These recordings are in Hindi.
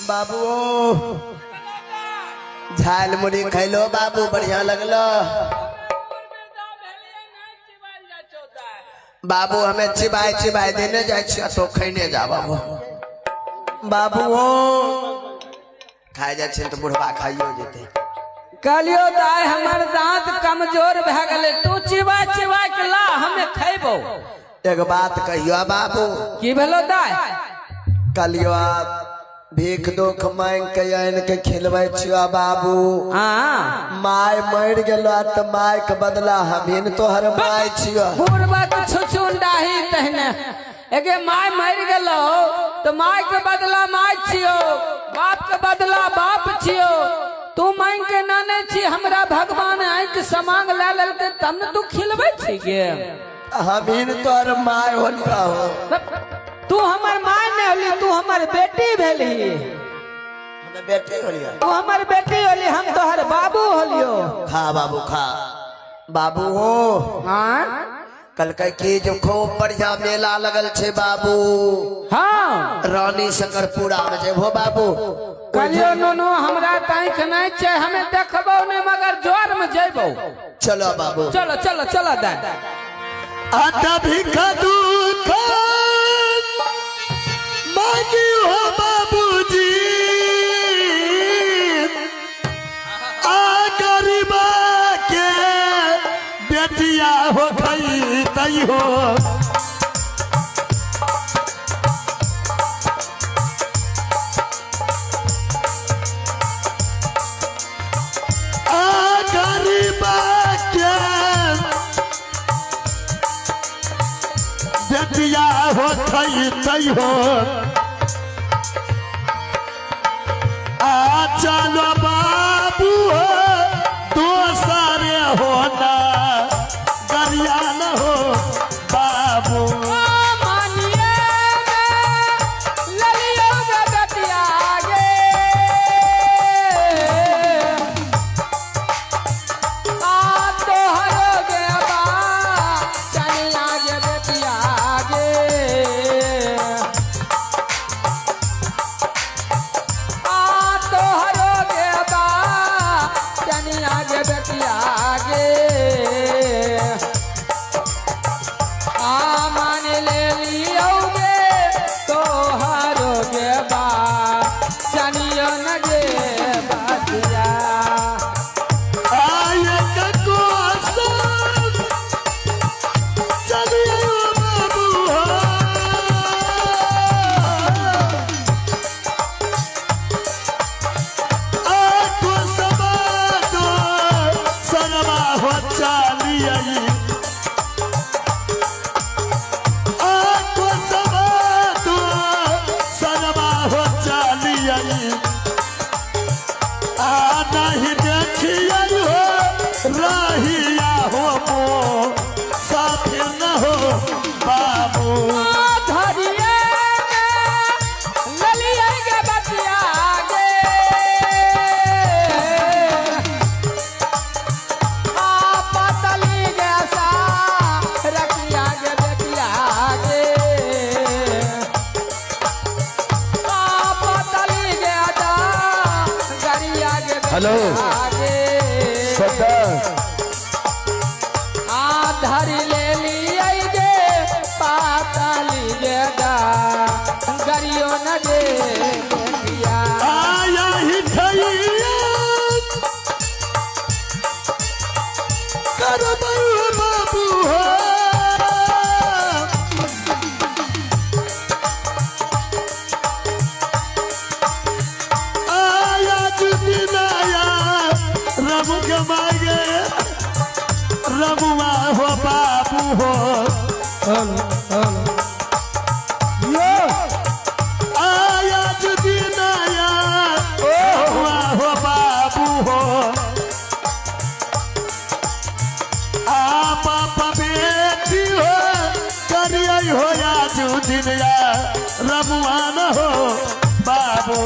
बाबू झाल मुड़ी खैलो बाबू बढ़िया लगलो बाबू हमें चिबाई चिबाई देने जाए तो खैने जा बाबू बाबू हो खाए जाए तो बुढ़वा खाइयो जेते कहलियो दाई हमार दांत कमजोर भ गेले तू चिबा चिबा के ला हमें खैबो एक बात कहियो बाबू की भेलो दाई कलियो भीख दुख मांग के आन के खिलबै छियो बाबू हां माय मर गेलो त माय के बदला हमीन तोहर माय छियो बुढ़वा के छुछुंडाही तहने एगे माय मर गेलो तो माय के बदला माय छियो बाप के बदला बाप छियो तू मांग के नाने छी हमरा भगवान आंख समांग ला लेल के तब न तू खिलबै छी गे हमीन तोहर माय होलिया हो तू हमर माय ने होली तू हमर बेटी भेली हमें बेटी होलिया तू हमर बेटी होली हम तोहर बाबू होलियो खा बाबू खा बाबू हो हां कल के जो खूब बढ़िया मेला लगल छे बाबू हां रानी शकरपुरा में जेबो बाबू कलियो नो हमरा तांख नहीं छे हमें देखबो ने मगर जोर में जेबो चलो बाबू चलो चलो चलो दा आटा भिखा दूध मांगी हो बाबूजी आ गरीबा के बेटिया हो गई तई हो आ गरीबा के बेटिया हो तई हो आ चलो बाबू दोसरे होना गरिया न हो बाबू मानिए ललियो गे बेटिया गे आ तोहरो गे बा चनिया गे बेटिया गे तोहरो गे बा चनिया गे बेटिया गे मान ले लियो गे तोहरो गे बा चनियो न गे बातिया आये कको सब चलिए बाबू आको समातो सनमा हो चलिए आको समातो सनमा हो चलिए आ नहीं देखिए हो रहिया हो मो साथ न हो बाबू धरिए ललिया गे बतिया गे पतली गे सा रखिया गे बेटिया गे पतली गे दा गरिया गे हेलो। बेटिया गे करबै बाबू हो आया दिन आया रब के मांगे रबुआ हो बाबू हो आया दिन आया रबुआ हो बाबू हो आप बेटी हो करिए हो या दिन या रबुआ न हो बाबू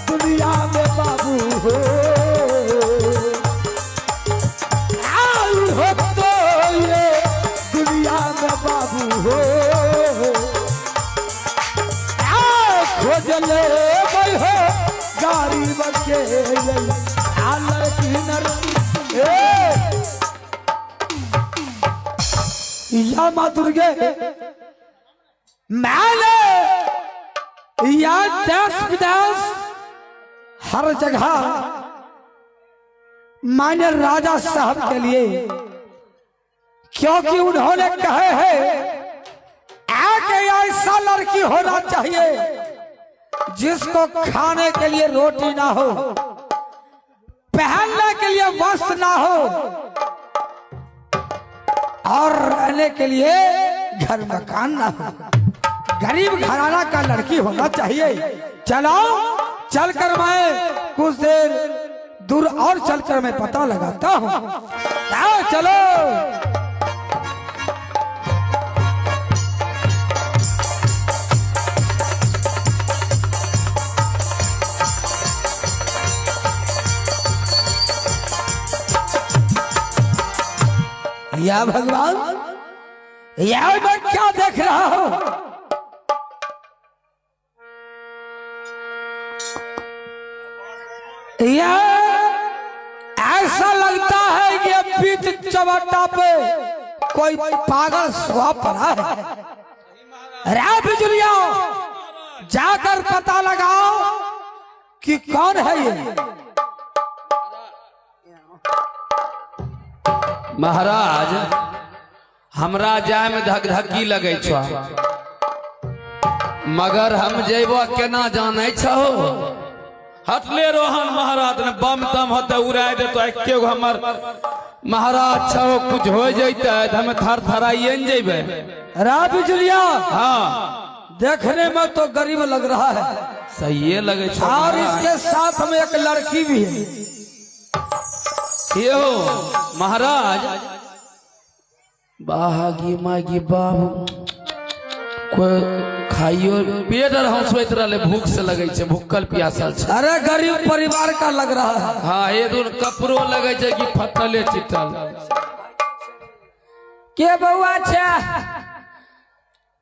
दुनिया में बाबू हो हो तो ये दुनिया में बाबू हो खोजले हो गाड़ी बके या माँ दुर्गे मैंने या देश विदेश हर जगह मैंने राजा साहब के लिए क्योंकि उन्होंने कहे हैं एक ऐसा लड़की होना चाहिए जिसको खाने के लिए रोटी ना हो पहनने के लिए वस्त्र ना हो और रहने के लिए घर मकान ना हो गरीब घराना का लड़की होना चाहिए चलो चलकर मैं कुछ देर दूर और चलकर मैं पता लगाता हूँ चलो या भगवान या मैं क्या देख रहा हूँ ऐसा लगता है कि पीठ चवट्टा पे कोई पागल सुहा पड़ा है रे बिजुलिया जाकर पता लगाओ कि कौन है ये महाराज हमरा जाय में धकधकी लगे छो मगर हम जेबो केना जाने छो हटले रोहन महाराज ने बम तम होते उड़ा दे तो एके गो हमर महाराज छो कुछ हो जैते हम थर थराइए न जेबे रा बिजुलिया हाँ देखने में तो गरीब लग रहा है सही लगे छो और इसके साथ में एक लड़की भी है यो महाराज बागी मागी बाबू कोई खाइयो पेट हम सोच रहे भूख से लगे छे भूखल प्यासल छे अरे गरीब परिवार का लग रहा है हाँ ये दूर कपड़ो लगे छे कि फटले चिटल के बउआ छे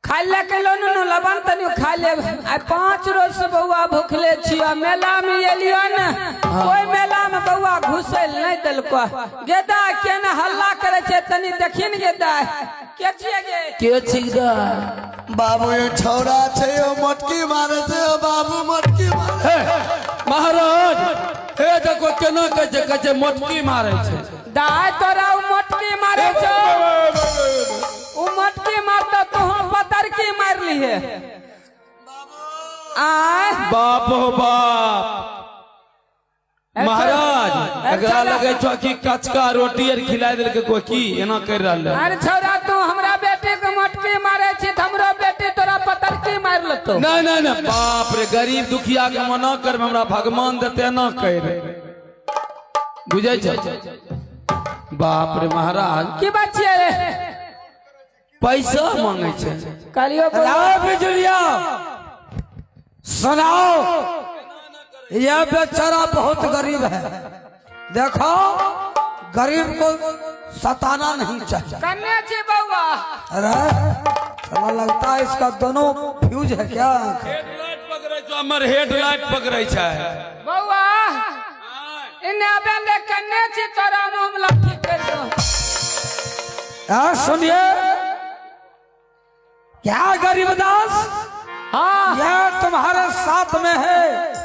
खाई ले के लोन न लबन तनी खा ले आ 5 रोज से बउआ भूखले छियो मेला में एलियो न कोई मेला में बउआ घुसल नहीं देलको गेदा के न हल्ला करे छे तनी देखिन गेदा के छिए गे के छिदा बाबू ये छौरा छे ओ मटकी मारे छे ओ बाबू मटकी मारे महाराज हे देखो केना कहे मोटकी मारे छे दाय तोरा उ मटकी मारे छो उ मटकी मारता तो हम पतर की मार ली है आय बाप हो बाप महाराज एकरा लगे छो कि कचका रोटी आर खिला देल के कोई की एना कर रहले अरे छोरा तू हमरा बेटे के मटकी मारे छी हमरो बेटी तोरा पतर की मार लतो नहीं नहीं नहीं बाप रे गरीब दुखिया के मना कर हमरा भगवान देते ना कर बुझे छ बाप रे महाराज की बात छिए रे पैसा मांगे छे कालियो बिजुलिया सुनाओ यह बेचारा बहुत गरीब है देखो गरीब को सताना नहीं चाहिए कन्या छी बउआ अरे साला लगता है इसका दोनों फ्यूज है क्या हेडलाइट पकड़े छ हमर हेडलाइट पकड़े छ बउआ इने आबे ले कन्या छी तोरा मामला ठीक कर दो सुनिए, क्या गरीबदास हाँ यह तुम्हारे साथ में है?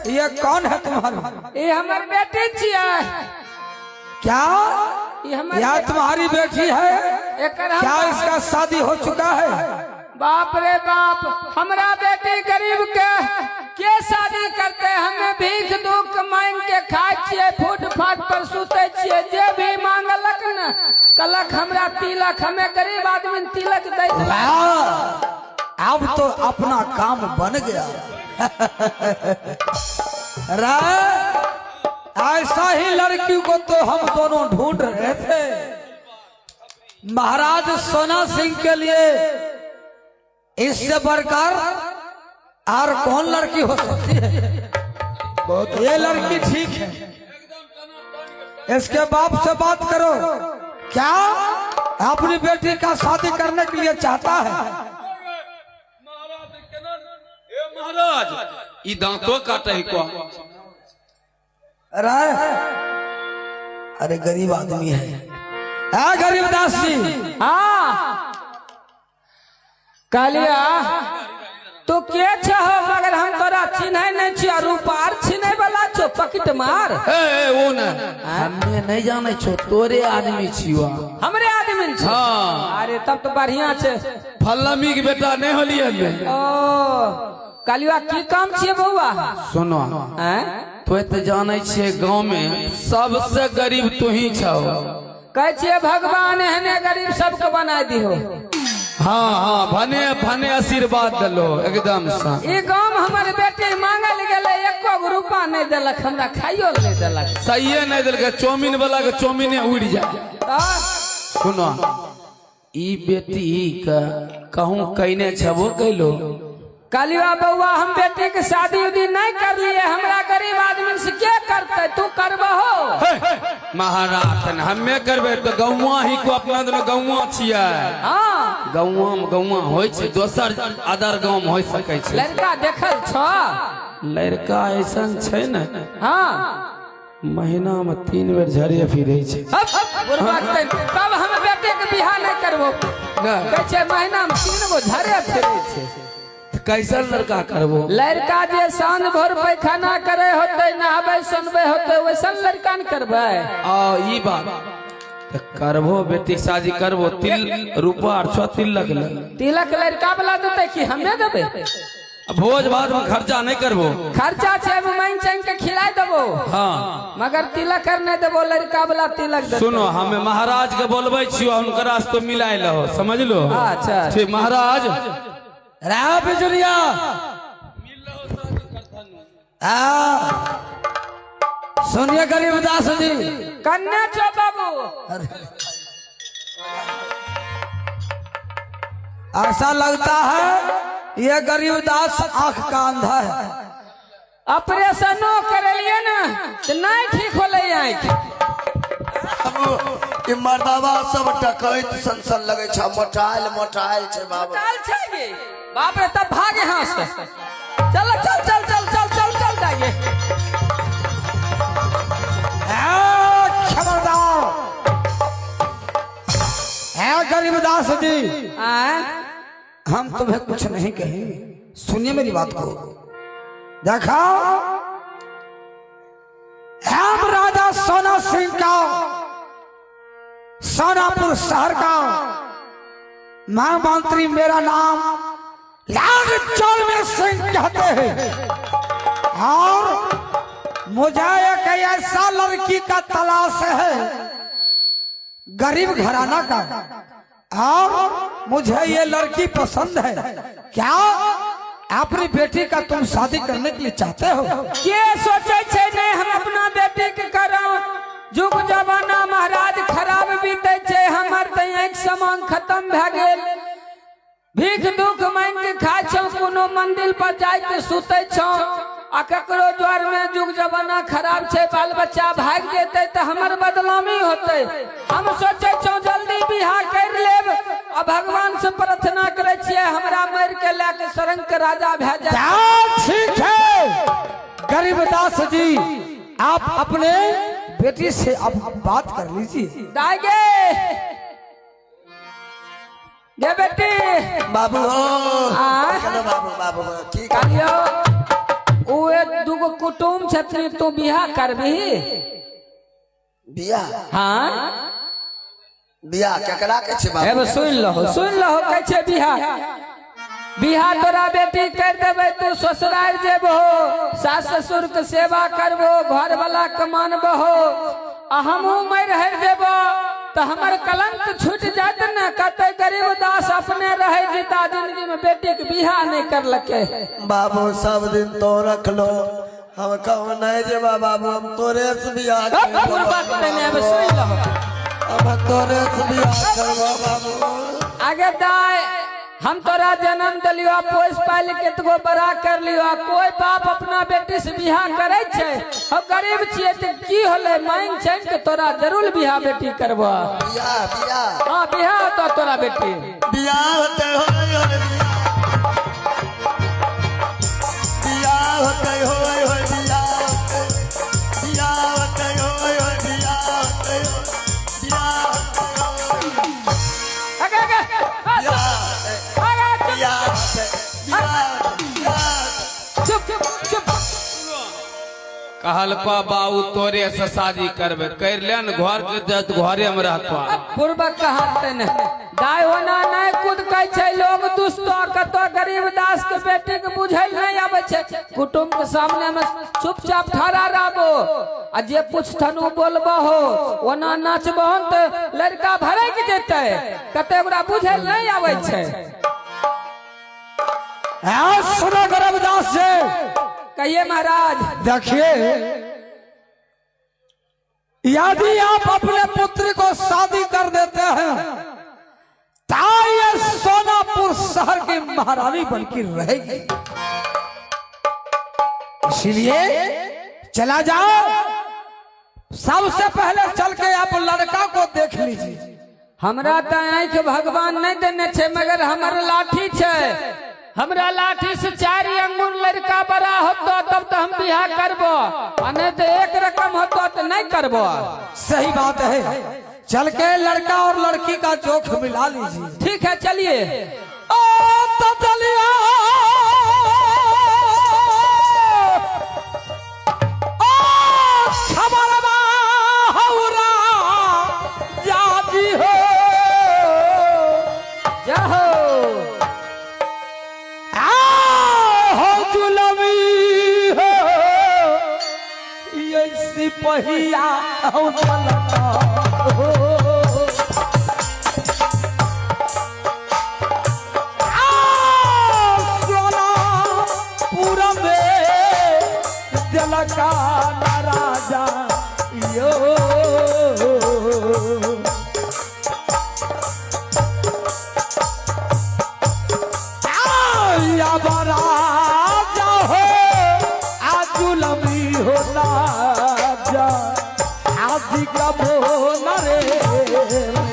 ये कौन है तुम्हारी? ये हमार बेटी छिया। क्या ये हमार यह तुम्हारी बेटी है? एकर हम- क्या इसका शादी हो चुका है? बाप रे बाप, हमरा बेटी गरीब के शादी करते, हमें भीख दुख मांग के खाए छिए, फूट फाट पर सुते छिए। जे भी मांगलक न कलक हमरा तिलक, हमें गरीब आदमी तिलक दे। अब तो अपना काम बन गया। ऐसा ही लड़की को तो हम दोनों ढूंढ रहे थे। महाराज सोना सिंह के लिए इससे बढ़कर और कौन लड़की हो सकती है? ये लड़की ठीक है। इसके बाप से बात करो, क्या अपनी बेटी का शादी करने के लिए चाहता है? महाराज ई दांतों काटे को। अरे गरीब आदमी है। गरीबदास जी, हाँ कालिया तो के छहो, मगर हम तोरा चिन्ह नहीं छिया, रूपार छिने वाला छो, पकट मार। वो न हमें नहीं जाने छो, तोरे आदमी छियो। हमरे आदमी छो। हाँ। अरे तब तो बढ़िया छे। फल्लमी के बेटा नहीं होलिए हमें। ओ कालिया की काम छिए बउआ? सुनो, हैं तो तो जाने छे गांव में सबसे गरीब तू ही छो। कहे छिए भगवान एहने गरीब सबके बना दिहो। हाँ हाँ, भने भने आशीर्वाद दलो एकदम सा। ई गांव में हमारे बेटे मांगल गेले, एको रुपया नहीं देलक, हमरा खाइयो नहीं देलक। सही नहीं दिल, चौमिन वाला के चौमिने उड़ जाए। तो सुनो, ई बेटी का कहूँ कहने छबो कैलो। कालिया बउआ, हम बेटे के शादी उदी नहीं कर लिए, हमरा गरीब आदमी से क्या करते? तू करबहो? महाराज हमें करबे तो गौवा ही को अपना दोनों गौवा छिया। हाँ गौवा में गौवा होय छे, दोसर अदर गांव में हो सके छे। लड़का देखल छो? लड़का ऐसन छे न, हाँ महीना में 3 बेर झरे फिरे छे। तब हम बेटे के बियाह नहीं करबो। कहे छे महीना में 3 गो झरे फिरे छे। कैसन लड़का करबो? लड़का जे सांझ भोर पैखाना करे होते, नहाबे सुनबे होते, वैसन लड़का न करबे। ई बात तो करबो, बेटी के शादी करबो, तिल रूपा और 6 तिलक ले। तिलक लड़का वाला देते कि हमें देबे? भोज भात में खर्चा नहीं करबो। खर्चा छे मांग चांग के खिलाए देबो। हाँ, मगर तिलक करने देबो, लड़का वाला तिलक देते। सुनो, हमें महाराज के बोलबे छियो, हुनकरा से तो मिलाए लहो, समझ लो। अच्छा ठीक महाराज। राव बिजुलिया, सुनिए गरीबदास जी, कन्या छो बाबू। ऐसा लगता है ये गरीबदास आंख का अंधा है। ऑपरेशनो करलिए ना तो नहीं ठीक होले आंख। ई मर्दावा सब टकैत सन लगे छ, मोटाइल छे बाबू। चल छे गे बाप रे, तब भाग यहाँ से। चल चल चल चल चल चल चल जाइए। खबरदार है गरीबदास जी, हम तुम्हें कुछ नहीं कहेंगे। सुनिए मेरी बात को। देखो, हम राजा सोना सिंह का सोनापुर शहर का महामंत्री, मेरा नाम लाग चौल में सिंह कहते हैं, और मुझे एक ऐसा लड़की का तलाश है, गरीब घराना का, और मुझे ये लड़की पसंद है। क्या अपनी बेटी का तुम शादी करने के लिए चाहते हो? के सोचे छे नहीं हम अपना बेटी के करो? जुग जमाना महाराज खराब बीते छे, हमर तो एक समान खत्म भ गेल। भीख दुख मांग के खाय छौ, कोनो मंदिर पर जाय के सुते छौ, आ ककरो द्वार में जुग जमाना खराब छे, बाल बच्चा भाग जेते तो हमर बदनामी होते। हम सोचे छौ जल्दी बियाह कर लेब, और भगवान से प्रार्थना करे छिए हमरा मर के लेके सरंग के राजा भे जाए। ठीक है गरीबदास जी, आप अपने बेटी से अब बात कर लीजिए। दागे गे बेटी बाबू हो आ? चलो बाबू बाबू की कहियो उहे दूगो कुटुम छथिन तू बियाह करबी बिया हाँ बिया केकरा के छे एगो बाबू सुन लहो कह छे बियाह बियाह तोरा बेटी कर देबै तू ससुराल जेबहो सास ससुर के सेवा करबो घर वाला के मानबहो आ हमहू मर हर जेबो तो हमर कलंक छूट जात न कते गरीब दास अपने रहे जीता जिंदगी में बेटी के बियाह नहीं करलके बाबू सब दिन तो रख लो हम कहूँ नहीं जेबा बाबू हम तोरे से बियाह करबो बात नहीं अब सुन लहो अब तोरे से बियाह करबो बाबू आगे दाय हम तोरा जन्म दिलियो पोस पाल केतगो बड़ा कर लियो कोई बाप अपना बेटी से बियाह करे छे हम गरीब छिए त की होले मांग छै के तोरा जरूर बियाह बेटी करबो बिया बिया हां बियाह तो तोरा बेटी बिया होते होय बिया होते होय बिया होते होय बिया आगे आगे चुप चुप कहल को बाबू तोरे से शादी करबे कर ले न घर के जत घरे में रहतो पूर्वक कहते न दाय होना नहीं खुद कह छै लोग दुस्तो कतो गरीब दास के बेटी के बुझल नहीं आवे छै कुटुंब के सामने में चुपचाप ठहरा रहबो आ जे पूछथनु बोलबो हो ओना नाचबहन त लड़का भड़क जेतै कते ओकरा बुझल नहीं आवे छै सुनो गरीबदास जी कहिए महाराज देखिए यदि आप अपने पुत्र को शादी कर देते हैं तो ये सोनापुर शहर की महारानी बनकर रहेगी इसलिए चला जाओ सबसे पहले चल के आप लड़का को देख लीजिए हमरा त आंख भगवान नहीं देने छे मगर हमर लाठी छे हमरा लाठी से 4 अंगुल लड़का बड़ा होतो तब तो हम बियाह करबो अने तो एक रकम होतो तो नहीं करबो सही बात है चल के लड़का और लड़की का जोख मिला लीजिए ठीक है चलिए ओ तो चलिए ओ खबरवा हौरा जाती हो जाहो हो जुलमी हो ये सिपहिया हो चलता हो सोनापुर में दिलका राजा यो राजा हो आजुलमी हो राजा आदि का बोल रे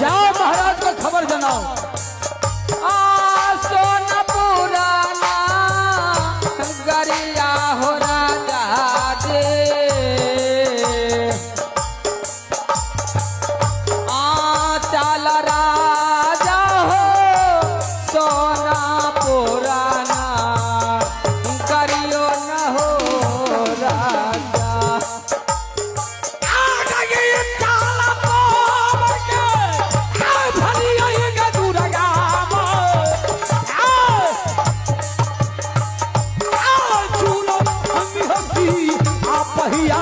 जाओ महाराज को खबर जनाओ गरिया हो राजा जे चाल राजा हो सोना पुराना करियो न हो राजा पहिया